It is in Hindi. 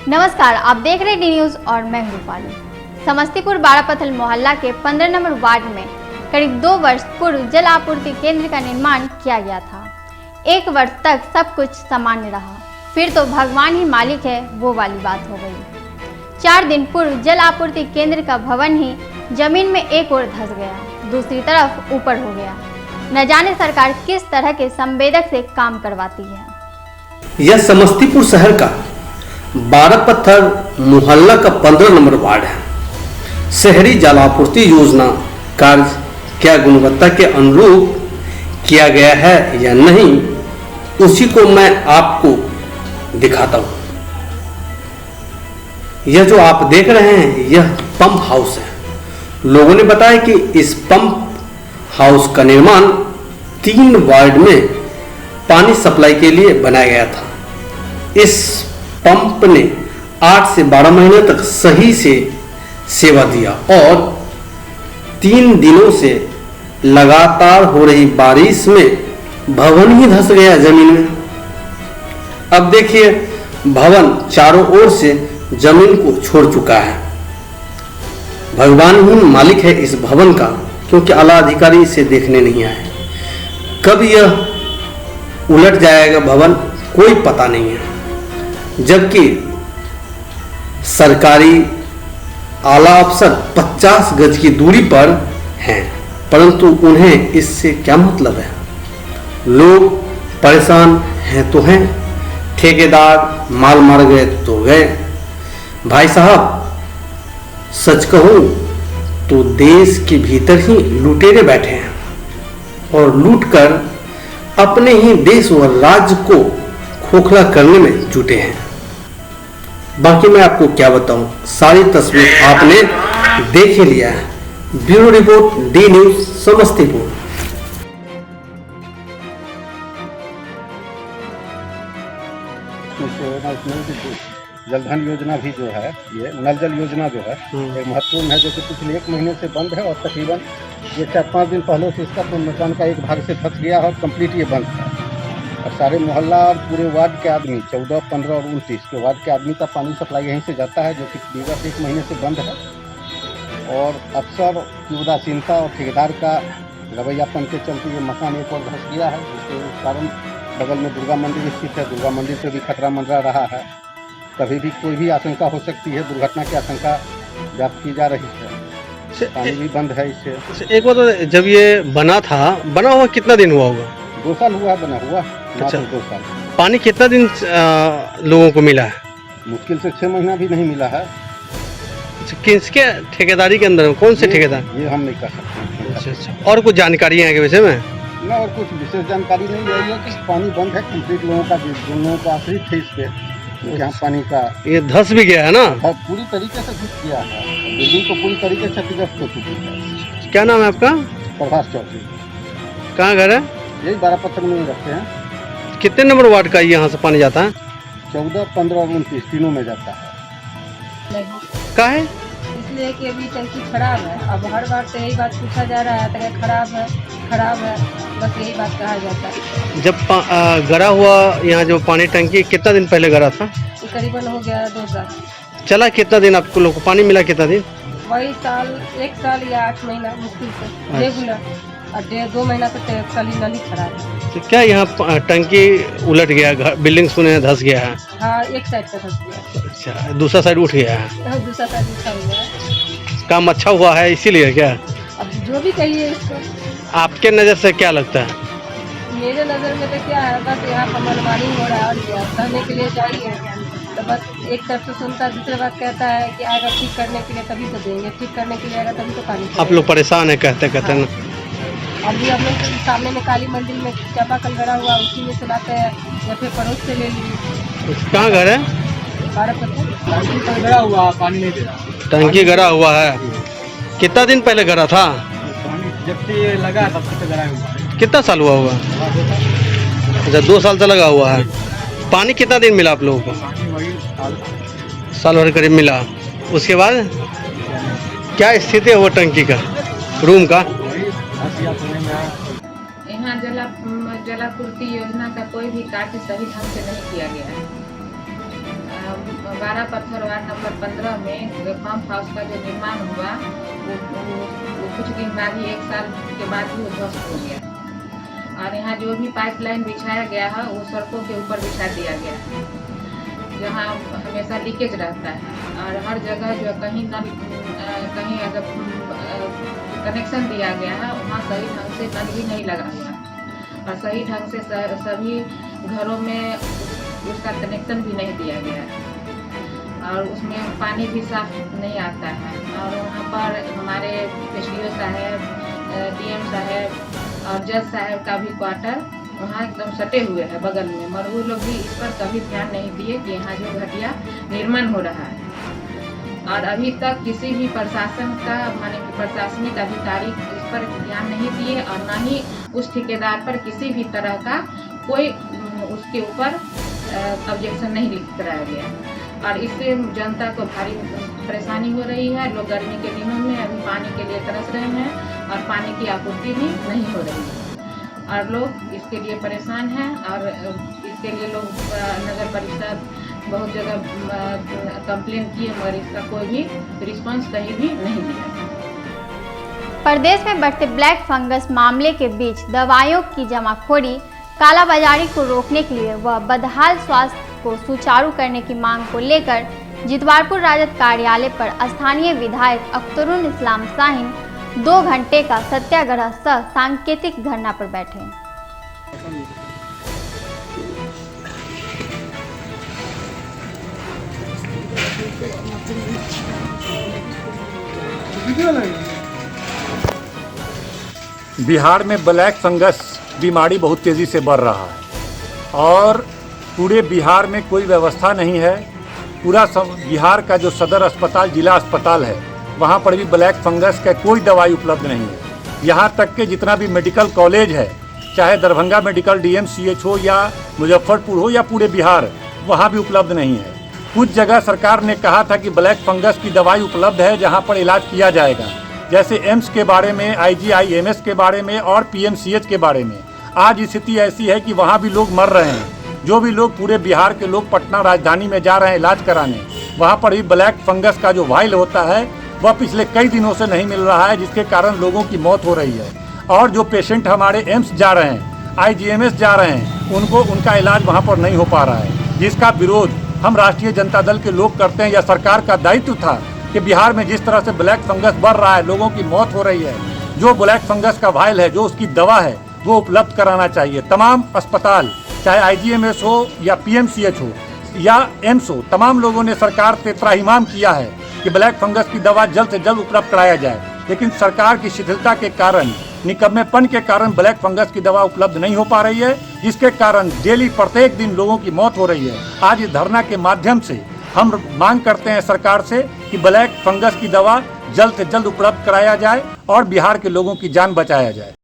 नमस्कार, आप देख रहे डी न्यूज और मैं हूं रूपाली। समस्तीपुर बारापथल मोहल्ला के 15 नंबर वार्ड में करीब 2 वर्ष पूर्व जल आपूर्ति केंद्र का निर्माण किया गया था। 1 वर्ष तक सब कुछ सामान्य रहा, फिर तो भगवान ही मालिक है वो वाली बात हो गई। 4 दिन पूर्व जल आपूर्ति केंद्र का भवन ही जमीन में एक ओर धंस गया, दूसरी तरफ ऊपर हो गया। न जाने सरकार किस तरह के संवेदक से काम करवाती है। यह समस्तीपुर शहर का बारापत्थर मोहल्ला का 15 नंबर वार्ड है। शहरी जल आपूर्ति योजना कार्य क्या गुणवत्ता के अनुरूप किया गया है या नहीं, उसी को मैं आपको दिखाता हूँ। यह जो आप देख रहे हैं यह पंप हाउस है। लोगों ने बताया कि इस पंप हाउस का निर्माण 3 वार्ड में पानी सप्लाई के लिए बनाया गया था। इस पंप ने 8 से 12 महीने तक सही से सेवा दिया और 3 दिनों से लगातार हो रही बारिश में भवन ही धंस गया जमीन में। अब देखिए, भवन चारों ओर से जमीन को छोड़ चुका है। भगवान ही मालिक है इस भवन का, क्योंकि आला अधिकारी इसे देखने नहीं आए। कब यह उलट जाएगा भवन, कोई पता नहीं है। जबकि सरकारी आला अफसर 50 गज की दूरी पर हैं, परंतु उन्हें इससे क्या मतलब है। लोग परेशान हैं तो हैं, ठेकेदार माल मार गए तो गए। भाई साहब, सच कहूं तो देश के भीतर ही लुटेरे बैठे हैं और लूटकर अपने ही देश व राज्य को खोखला करने में जुटे हैं। बाकी मैं आपको क्या बताऊं, सारी तस्वीर आपने देख ही लिया है। Bureau report, D news, Samastipur. Jaldhan Yojana भी जो है, ये नल जल योजना जो है एक महत्वपूर्ण है, जो कि पिछले 1 महीने से बंद है और तकरीबन ये 4-5 दिन पहले से इसका पुनर्निर्माण का एक भाग से धंस गया और कंप्लीट ये बंद है। और सारे मोहल्ला और पूरे वार्ड के आदमी 14, 15 और 29 के वार्ड के आदमी का पानी सप्लाई यहीं से जाता है, जो कि विगत 1 महीने से बंद है। और अफसर की उदासीनता और ठेकेदार का रवैयापन के चलते ये मकान एक और धंस गया है, जिसके कारण बगल में दुर्गा मंदिर स्थित है। दुर्गा मंदिर से भी खतरा मंडरा रहा है। कभी भी कोई भी आशंका हो सकती है, दुर्घटना की आशंका व्याप्त की जा रही है। पानी भी बंद है इससे। एक बात, जब ये बना हुआ कितना दिन हुआ होगा? 2 साल हुआ बना हुआ। अच्छा, 2 साल। पानी कितना दिन लोगों को मिला है? मुश्किल से 6 महीना भी नहीं मिला है। किसके ठेकेदारी के अंदर, कौन से ठेकेदार? ये हम नहीं कर सकते। अच्छा, और कुछ जानकारी है के विषय में? ना, और कुछ विशेष जानकारी नहीं। यही है कि पानी बंद है कंप्लीट। लोगों का जिन लोगों का आश्रित थे इस पे, यहाँ पानी का ये धंस भी गया है ना? पूरी तरीके से घुस गया है। बिल्डिंग को पूरी तरीके से क्षतिग्रस्त हो चुकी है। क्या नाम है आपका? प्रभास चौधरी। कहाँ घर है? यही बारापत्थर में रखते हैं। कितने नंबर वार्ड का यहाँ से पानी जाता है? 14, 15 और 29 तीनों में जाता है। का है? इसलिए कि अभी टंकी खराब है। अब हर बार से यही बात पूछा जा रहा है कि खराब है, बस यही बात कहा जाता है। जब गड़ा हुआ यहाँ जो पानी टंकी कितना दिन पहले गड़ा था? करीबन हो गया 2 साल। चला कितना दिन आपको लोग को पानी मिला? कितना दिन? वही 1 साल या 8 महीना मुश्किल से रेगुलर, और 1.5-2 महीना तक खाली नल ही खराब है। तो क्या यहाँ टंकी उलट गया, बिल्डिंग सुने धंस गया है? हाँ, एक साइड से धंस गया। अच्छा, दूसरा साइड उठ गया है? दूसरा साइड उठा हुआ है। काम अच्छा हुआ है इसीलिए क्या? अब जो भी कहिए इसको। आपके नज़र से क्या लगता है? मेरे नज़र में तो क्या है, बस यहाँ पर मनमानी हो रहा है और क्या कहने के लिए जाइए तो बस एक तरफ से सुनता है, दूसरी बात कहता है कि आएगा ठीक करने के लिए तभी तो देंगे, ठीक करने के लिए आएगा तभी तो पानी। आप लोग परेशान है कहते कहते ना? अभी हम लोग सामने में काली मंदिर में चापाकल गड़ा हुआ, उसी में से लाते हैं या फिर पड़ोस से ले लीजिए। कहाँ घर है? बारापत्थर गड़ा हुआ, पानी नहीं दे रहा। टंकी गड़ा हुआ है? कितना दिन पहले गड़ा था? जब से ये लगा तब से गड़ा हुआ। कितना साल हुआ होगा? अच्छा, 2 साल से लगा हुआ है। पानी कितना दिन मिला आप लोगों को? साल भर करीब मिला। उसके बाद क्या स्थिति है वो टंकी का, रूम का? यहाँ जलापूर्ति योजना का कोई भी कार्य सही ढंग से नहीं किया गया है। बाड़ा पत्थर वार्ड नंबर 15 में पंप हाउस का जो निर्माण हुआ वो कुछ दिन बाद ही 1 साल के बाद ही वो ध्वस्त हो गया। और यहाँ जो भी पाइपलाइन बिछाया गया है वो सड़कों के ऊपर बिछा दिया गया है, जहाँ हमेशा लीकेज रहता है। और हर जगह जो कहीं अगर कनेक्शन दिया गया है वहाँ सही ढंग से नल भी नहीं लगा हुआ है और सही ढंग से सभी घरों में उसका कनेक्शन भी नहीं दिया गया है और उसमें पानी भी साफ नहीं आता है। और वहाँ पर हमारे एसडीओ साहब, डीएम साहब और जज साहब का भी क्वार्टर वहाँ एकदम सटे हुए हैं बगल में, मगर वो लोग भी इस पर कभी ध्यान नहीं दिए कि यहाँ जो घटिया निर्माण हो रहा है। और अभी तक किसी भी प्रशासन का माने कि प्रशासनिक अधिकारी इस पर ध्यान नहीं दिए और न ही उस ठेकेदार पर किसी भी तरह का कोई उसके ऊपर ऑब्जेक्शन नहीं कराया गया। और इससे जनता को भारी परेशानी हो रही है। लोग गर्मी के दिनों में अभी पानी के लिए तरस रहे हैं और पानी की आपूर्ति भी नहीं हो रही है और लोग इसके लिए परेशान हैं। और इसके लिए लोग नगर परिषद बहुत जगह कंप्लेन किए मगर इसका कोई भी रिस्पांस कहीं भी नहीं दिया। प्रदेश में बढ़ते ब्लैक फंगस मामले के बीच दवाइयों की जमाखोरी, कालाबाजारी को रोकने के लिए व बदहाल स्वास्थ्य को सुचारू करने की मांग को लेकर जितवारपुर राजद कार्यालय पर स्थानीय विधायक अख्तरुल इस्लाम शाहीन 2 घंटे का सत्याग्रह सह सांकेतिक धरना पर बैठे। बिहार में ब्लैक फंगस बीमारी बहुत तेज़ी से बढ़ रहा है और पूरे बिहार में कोई व्यवस्था नहीं है। पूरा बिहार का जो सदर अस्पताल जिला अस्पताल है वहाँ पर भी ब्लैक फंगस का कोई दवाई उपलब्ध नहीं है। यहाँ तक कि जितना भी मेडिकल कॉलेज है, चाहे दरभंगा मेडिकल DMCH हो या मुजफ्फरपुर हो या पूरे बिहार, वहाँ भी उपलब्ध नहीं है। कुछ जगह सरकार ने कहा था कि ब्लैक फंगस की दवाई उपलब्ध है जहाँ पर इलाज किया जाएगा, जैसे एम्स के बारे में, IGIMS के बारे में और PMCH के बारे में। आज स्थिति ऐसी है कि वहाँ भी लोग मर रहे हैं। जो भी लोग पूरे बिहार के लोग पटना राजधानी में जा रहे हैं इलाज कराने, वहाँ पर भी ब्लैक फंगस का जो वाइल होता है वह पिछले कई दिनों से नहीं मिल रहा है, जिसके कारण लोगों की मौत हो रही है। और जो पेशेंट हमारे एम्स जा रहे हैं, IGMS जा रहे हैं, उनका इलाज वहाँ पर नहीं हो पा रहा है, जिसका विरोध हम राष्ट्रीय जनता दल के लोग करते हैं। यह सरकार का दायित्व था कि बिहार में जिस तरह से ब्लैक फंगस बढ़ रहा है, लोगों की मौत हो रही है, जो ब्लैक फंगस का वाइल है, जो उसकी दवा है, वो उपलब्ध कराना चाहिए। तमाम अस्पताल, चाहे IGMS हो या PMCH हो या एम्स हो, तमाम लोगों ने सरकार से त्राहिमाम किया है कि ब्लैक फंगस की दवा जल्द से जल्द उपलब्ध कराया जाए, लेकिन सरकार की शिथिलता के कारण, निकम्मेपन के कारण ब्लैक फंगस की दवा उपलब्ध नहीं हो पा रही है, जिसके कारण डेली प्रत्येक दिन लोगों की मौत हो रही है। आज इस धरना के माध्यम से हम मांग करते हैं सरकार से कि ब्लैक फंगस की दवा जल्द से जल्द उपलब्ध कराया जाए और बिहार के लोगों की जान बचाया जाए।